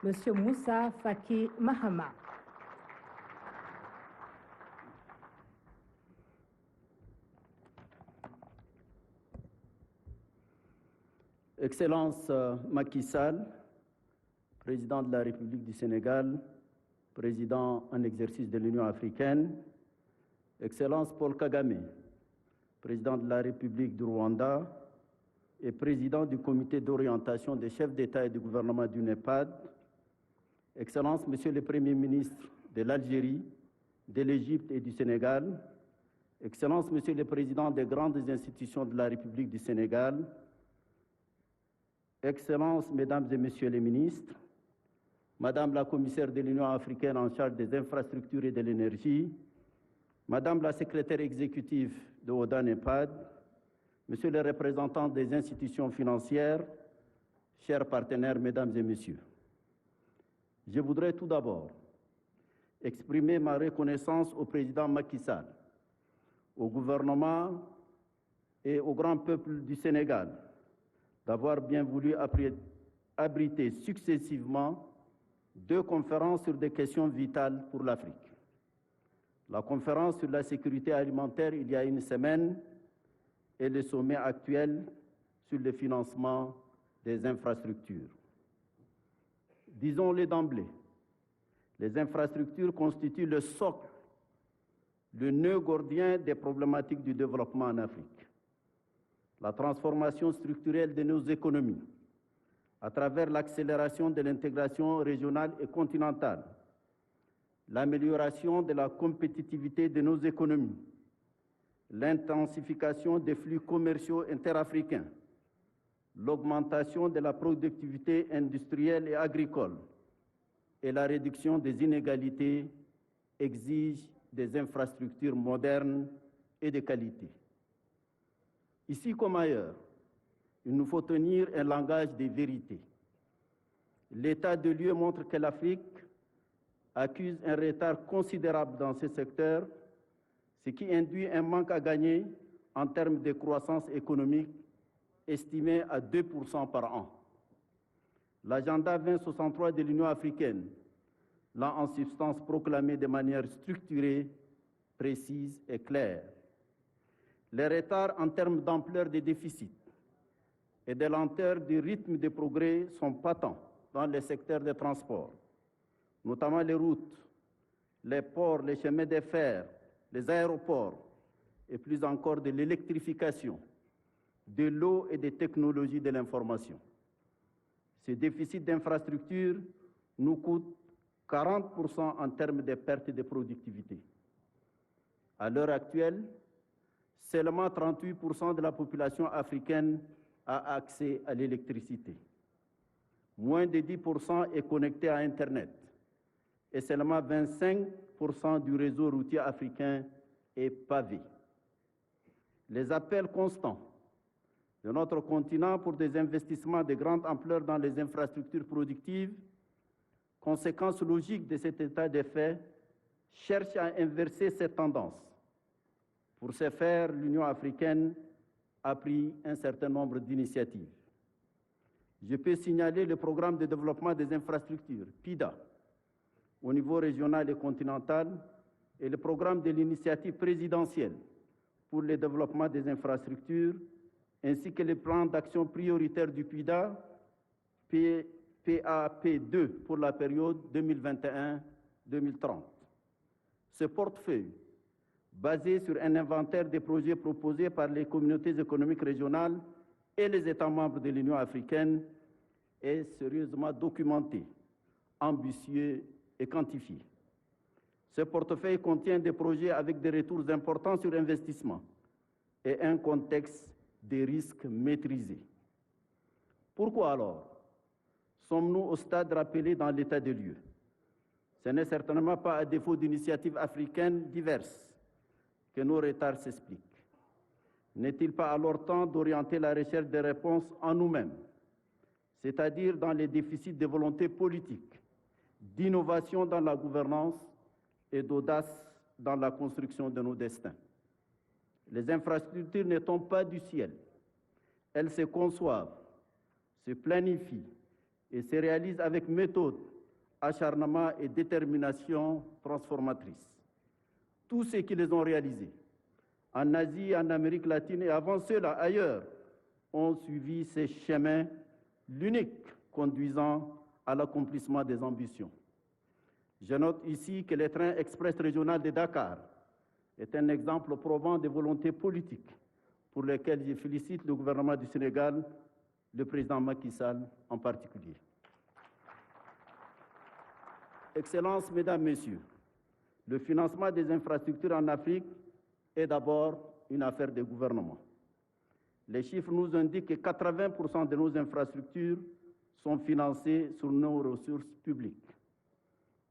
Monsieur Moussa Faki Mahama. Excellence Macky Sall, président de la République du Sénégal, président en exercice de l'Union africaine, Excellence Paul Kagame, président de la République du Rwanda et président du comité d'orientation des chefs d'État et de gouvernement du NEPAD, Excellence Monsieur le Premier ministre de l'Algérie, de l'Égypte et du Sénégal, Excellence Monsieur le Président des grandes institutions de la République du Sénégal, Excellences, Mesdames et Messieurs les ministres, Madame la commissaire de l'Union africaine en charge des infrastructures et de l'énergie, Madame la secrétaire exécutive de ODA-NEPAD, Monsieur le représentant des institutions financières, chers partenaires, Mesdames et Messieurs, je voudrais tout d'abord exprimer ma reconnaissance au président Macky Sall, au gouvernement et au grand peuple du Sénégal d'avoir bien voulu abriter successivement 2 conférences sur des questions vitales pour l'Afrique. La conférence sur la sécurité alimentaire il y a une semaine et le sommet actuel sur le financement des infrastructures. Disons-le d'emblée, les infrastructures constituent le socle, le nœud gordien des problématiques du développement en Afrique. La transformation structurelle de nos économies, à travers l'accélération de l'intégration régionale et continentale, l'amélioration de la compétitivité de nos économies, l'intensification des flux commerciaux interafricains, l'augmentation de la productivité industrielle et agricole et la réduction des inégalités exigent des infrastructures modernes et de qualité. Ici comme ailleurs, il nous faut tenir un langage des vérités. L'état de lieu montre que l'Afrique accuse un retard considérable dans ce secteur, ce qui induit un manque à gagner en termes de croissance économique estimé à 2% par an. L'agenda 2063 de l'Union africaine l'a en substance proclamé de manière structurée, précise et claire. Les retards en termes d'ampleur des déficits et de lenteur du rythme de progrès sont patents dans les secteurs des transports, notamment les routes, les ports, les chemins de fer, les aéroports et plus encore de l'électrification, de l'eau et des technologies de l'information. Ces déficits d'infrastructures nous coûtent 40% en termes de perte de productivité. À l'heure actuelle, seulement 38% de la population africaine a accès à l'électricité. Moins de 10% est connecté à Internet et seulement 25% du réseau routier africain est pavé. Les appels constants de notre continent pour des investissements de grande ampleur dans les infrastructures productives, conséquence logique de cet état de fait, cherchent à inverser cette tendance. Pour ce faire, l'Union africaine a pris un certain nombre d'initiatives. Je peux signaler le programme de développement des infrastructures, PIDA, au niveau régional et continental, et le programme de l'initiative présidentielle pour le développement des infrastructures, ainsi que les plans d'action prioritaires du PIDA, PAP2 pour la période 2021-2030. Ce portefeuille, basé sur un inventaire des projets proposés par les communautés économiques régionales et les États membres de l'Union africaine, est sérieusement documenté, ambitieux et quantifié. Ce portefeuille contient des projets avec des retours importants sur investissement et un contexte des risques maîtrisés. Pourquoi alors sommes-nous au stade rappelé dans l'état des lieux? Ce n'est certainement pas à défaut d'initiatives africaines diverses que nos retards s'expliquent. N'est-il pas alors temps d'orienter la recherche des réponses en nous-mêmes, c'est-à-dire dans les déficits de volonté politique, d'innovation dans la gouvernance et d'audace dans la construction de nos destins? Les infrastructures ne tombent pas du ciel. Elles se conçoivent, se planifient et se réalisent avec méthode, acharnement et détermination transformatrice. Tous ceux qui les ont réalisés, en Asie, en Amérique latine et avant cela ailleurs, ont suivi ces chemins, l'unique conduisant à l'accomplissement des ambitions. Je note ici que le train express régional de Dakar est un exemple probant de volonté politique pour lesquelles je félicite le gouvernement du Sénégal, le président Macky Sall en particulier. Excellences, Mesdames, Messieurs, le financement des infrastructures en Afrique est d'abord une affaire de gouvernement. Les chiffres nous indiquent que 80% de nos infrastructures sont financées sur nos ressources publiques.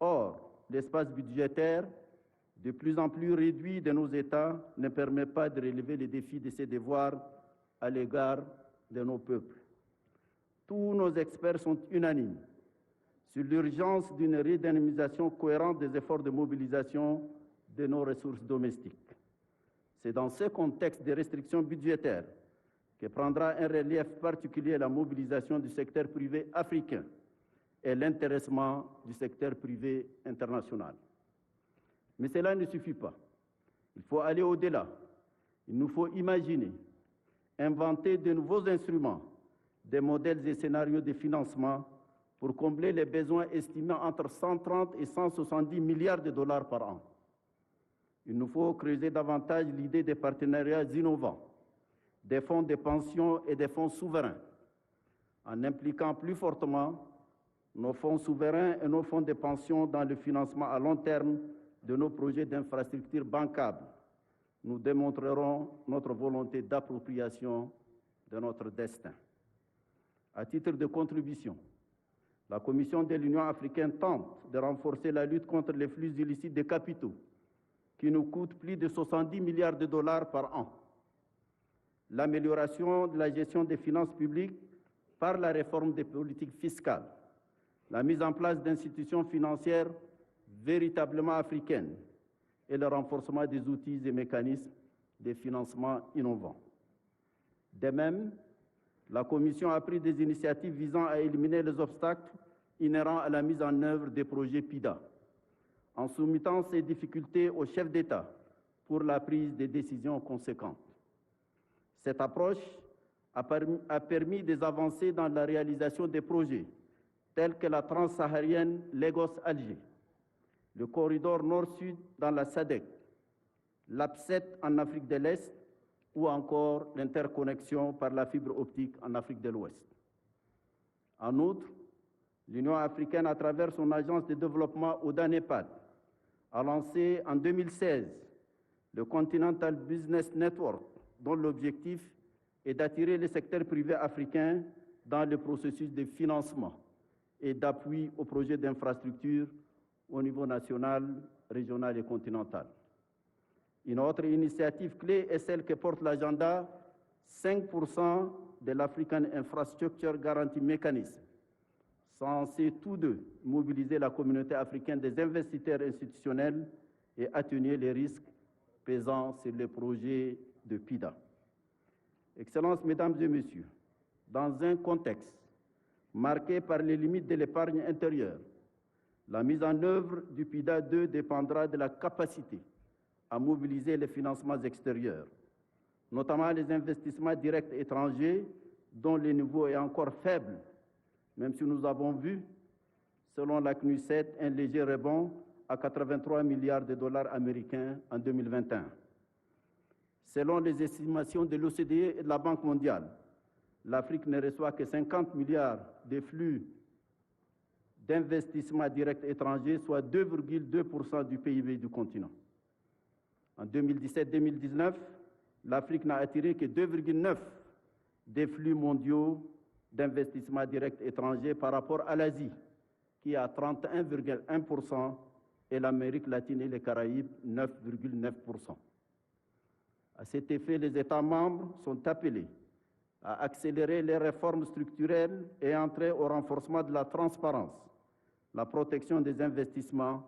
Or, l'espace budgétaire, de plus en plus réduit de nos États, ne permet pas de relever les défis de ces devoirs à l'égard de nos peuples. Tous nos experts sont unanimes sur l'urgence d'une redynamisation cohérente des efforts de mobilisation de nos ressources domestiques. C'est dans ce contexte de restrictions budgétaires que prendra un relief particulier la mobilisation du secteur privé africain et l'intéressement du secteur privé international. Mais cela ne suffit pas. Il faut aller au-delà. Il nous faut imaginer, inventer de nouveaux instruments, des modèles et scénarios de financement pour combler les besoins estimés entre 130 et 170 milliards de dollars par an. Il nous faut creuser davantage l'idée des partenariats innovants, des fonds de pension et des fonds souverains, en impliquant plus fortement nos fonds souverains et nos fonds de pension dans le financement à long terme de nos projets d'infrastructures bancables. Nous démontrerons notre volonté d'appropriation de notre destin. À titre de contribution, la Commission de l'Union africaine tente de renforcer la lutte contre les flux illicites de capitaux, qui nous coûtent plus de 70 milliards de dollars par an. L'amélioration de la gestion des finances publiques par la réforme des politiques fiscales, la mise en place d'institutions financières véritablement africaines et le renforcement des outils et mécanismes de financement innovants. De même, la Commission a pris des initiatives visant à éliminer les obstacles inhérents à la mise en œuvre des projets PIDA, en soumettant ces difficultés aux chefs d'État pour la prise de décisions conséquentes. Cette approche a permis des avancées dans la réalisation des projets tels que la transsaharienne Lagos-Alger, le corridor nord-sud dans la SADC, l'APSET en Afrique de l'Est ou encore l'interconnexion par la fibre optique en Afrique de l'Ouest. En outre, l'Union africaine, à travers son agence de développement ODA-NEPAD, a lancé en 2016 le Continental Business Network, dont l'objectif est d'attirer le secteur privé africain dans le processus de financement et d'appui aux projets d'infrastructure au niveau national, régional et continental. Une autre initiative clé est celle que porte l'agenda 5% de l'African Infrastructure Guarantee Mechanism, censé tous deux mobiliser la communauté africaine des investisseurs institutionnels et atténuer les risques pesant sur les projets de PIDA. Excellences, Mesdames et Messieurs, dans un contexte marqué par les limites de l'épargne intérieure, la mise en œuvre du PIDA 2 dépendra de la capacité à mobiliser les financements extérieurs. notamment les investissements directs étrangers, dont le niveau est encore faible, même si nous avons vu, selon la CNUSET, un léger rebond à 83 milliards de dollars américains en 2021. Selon les estimations de l'OCDE et de la Banque mondiale, l'Afrique ne reçoit que 50 milliards de flux d'investissements directs étrangers, soit 2,2% du PIB du continent. En 2017-2019, l'Afrique n'a attiré que 2,9% des flux mondiaux d'investissements directs étrangers par rapport à l'Asie, qui a 31,1%, et l'Amérique latine et les Caraïbes, 9,9%. À cet effet, les États membres sont appelés à accélérer les réformes structurelles et entrer au renforcement de la transparence, la protection des investissements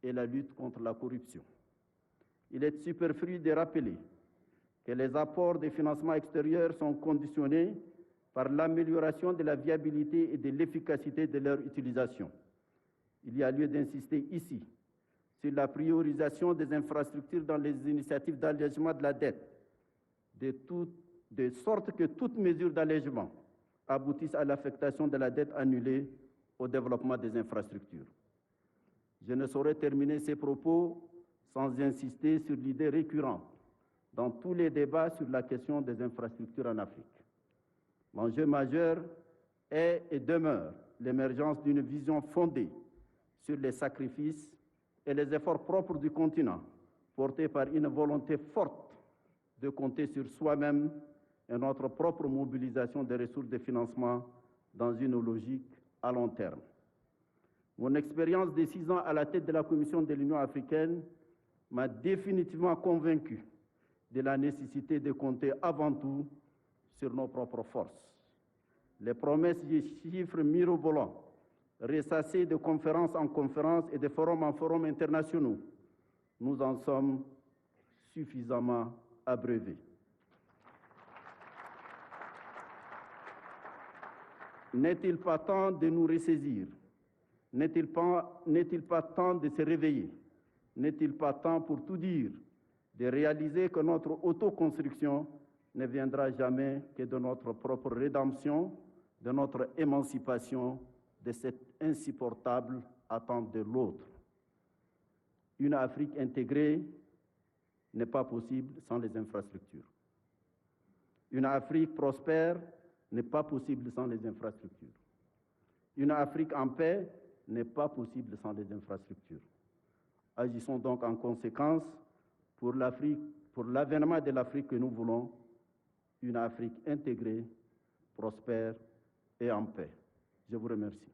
et la lutte contre la corruption. Il est superflu de rappeler que les apports des financements extérieurs sont conditionnés par l'amélioration de la viabilité et de l'efficacité de leur utilisation. Il y a lieu d'insister ici sur la priorisation des infrastructures dans les initiatives d'allègement de la dette, de sorte que toute mesure d'allègement aboutisse à l'affectation de la dette annulée au développement des infrastructures. Je ne saurais terminer ces propos sans insister sur l'idée récurrente dans tous les débats sur la question des infrastructures en Afrique. L'enjeu majeur est et demeure l'émergence d'une vision fondée sur les sacrifices et les efforts propres du continent, portés par une volonté forte de compter sur soi-même et notre propre mobilisation des ressources de financement dans une logique à long terme. Mon expérience de 6 ans à la tête de la Commission de l'Union africaine m'a définitivement convaincu de la nécessité de compter avant tout sur nos propres forces. Les promesses et chiffres mirobolants, ressassés de conférence en conférence et de forum en forum internationaux, nous en sommes suffisamment abreuvés. N'est-il pas temps de nous ressaisir? N'est-il pas temps de se réveiller? N'est-il pas temps, pour tout dire, de réaliser que notre autoconstruction ne viendra jamais que de notre propre rédemption, de notre émancipation de cette insupportable attente de l'autre? Une Afrique intégrée n'est pas possible sans les infrastructures. Une Afrique prospère n'est pas possible sans les infrastructures. Une Afrique en paix n'est pas possible sans les infrastructures. Agissons donc en conséquence pour l'Afrique, pour l'avènement de l'Afrique que nous voulons, une Afrique intégrée, prospère et en paix. Je vous remercie.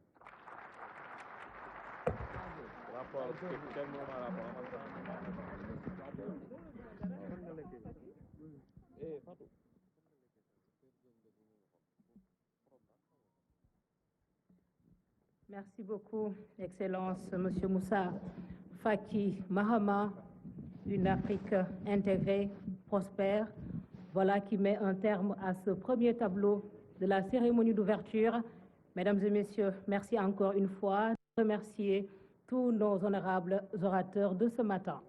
Merci beaucoup, Excellence, Monsieur Moussa Faki Mahama, une Afrique intégrée, prospère. Voilà qui met un terme à ce premier tableau de la cérémonie d'ouverture. Mesdames et messieurs, merci encore une fois. Je remercie tous nos honorables orateurs de ce matin.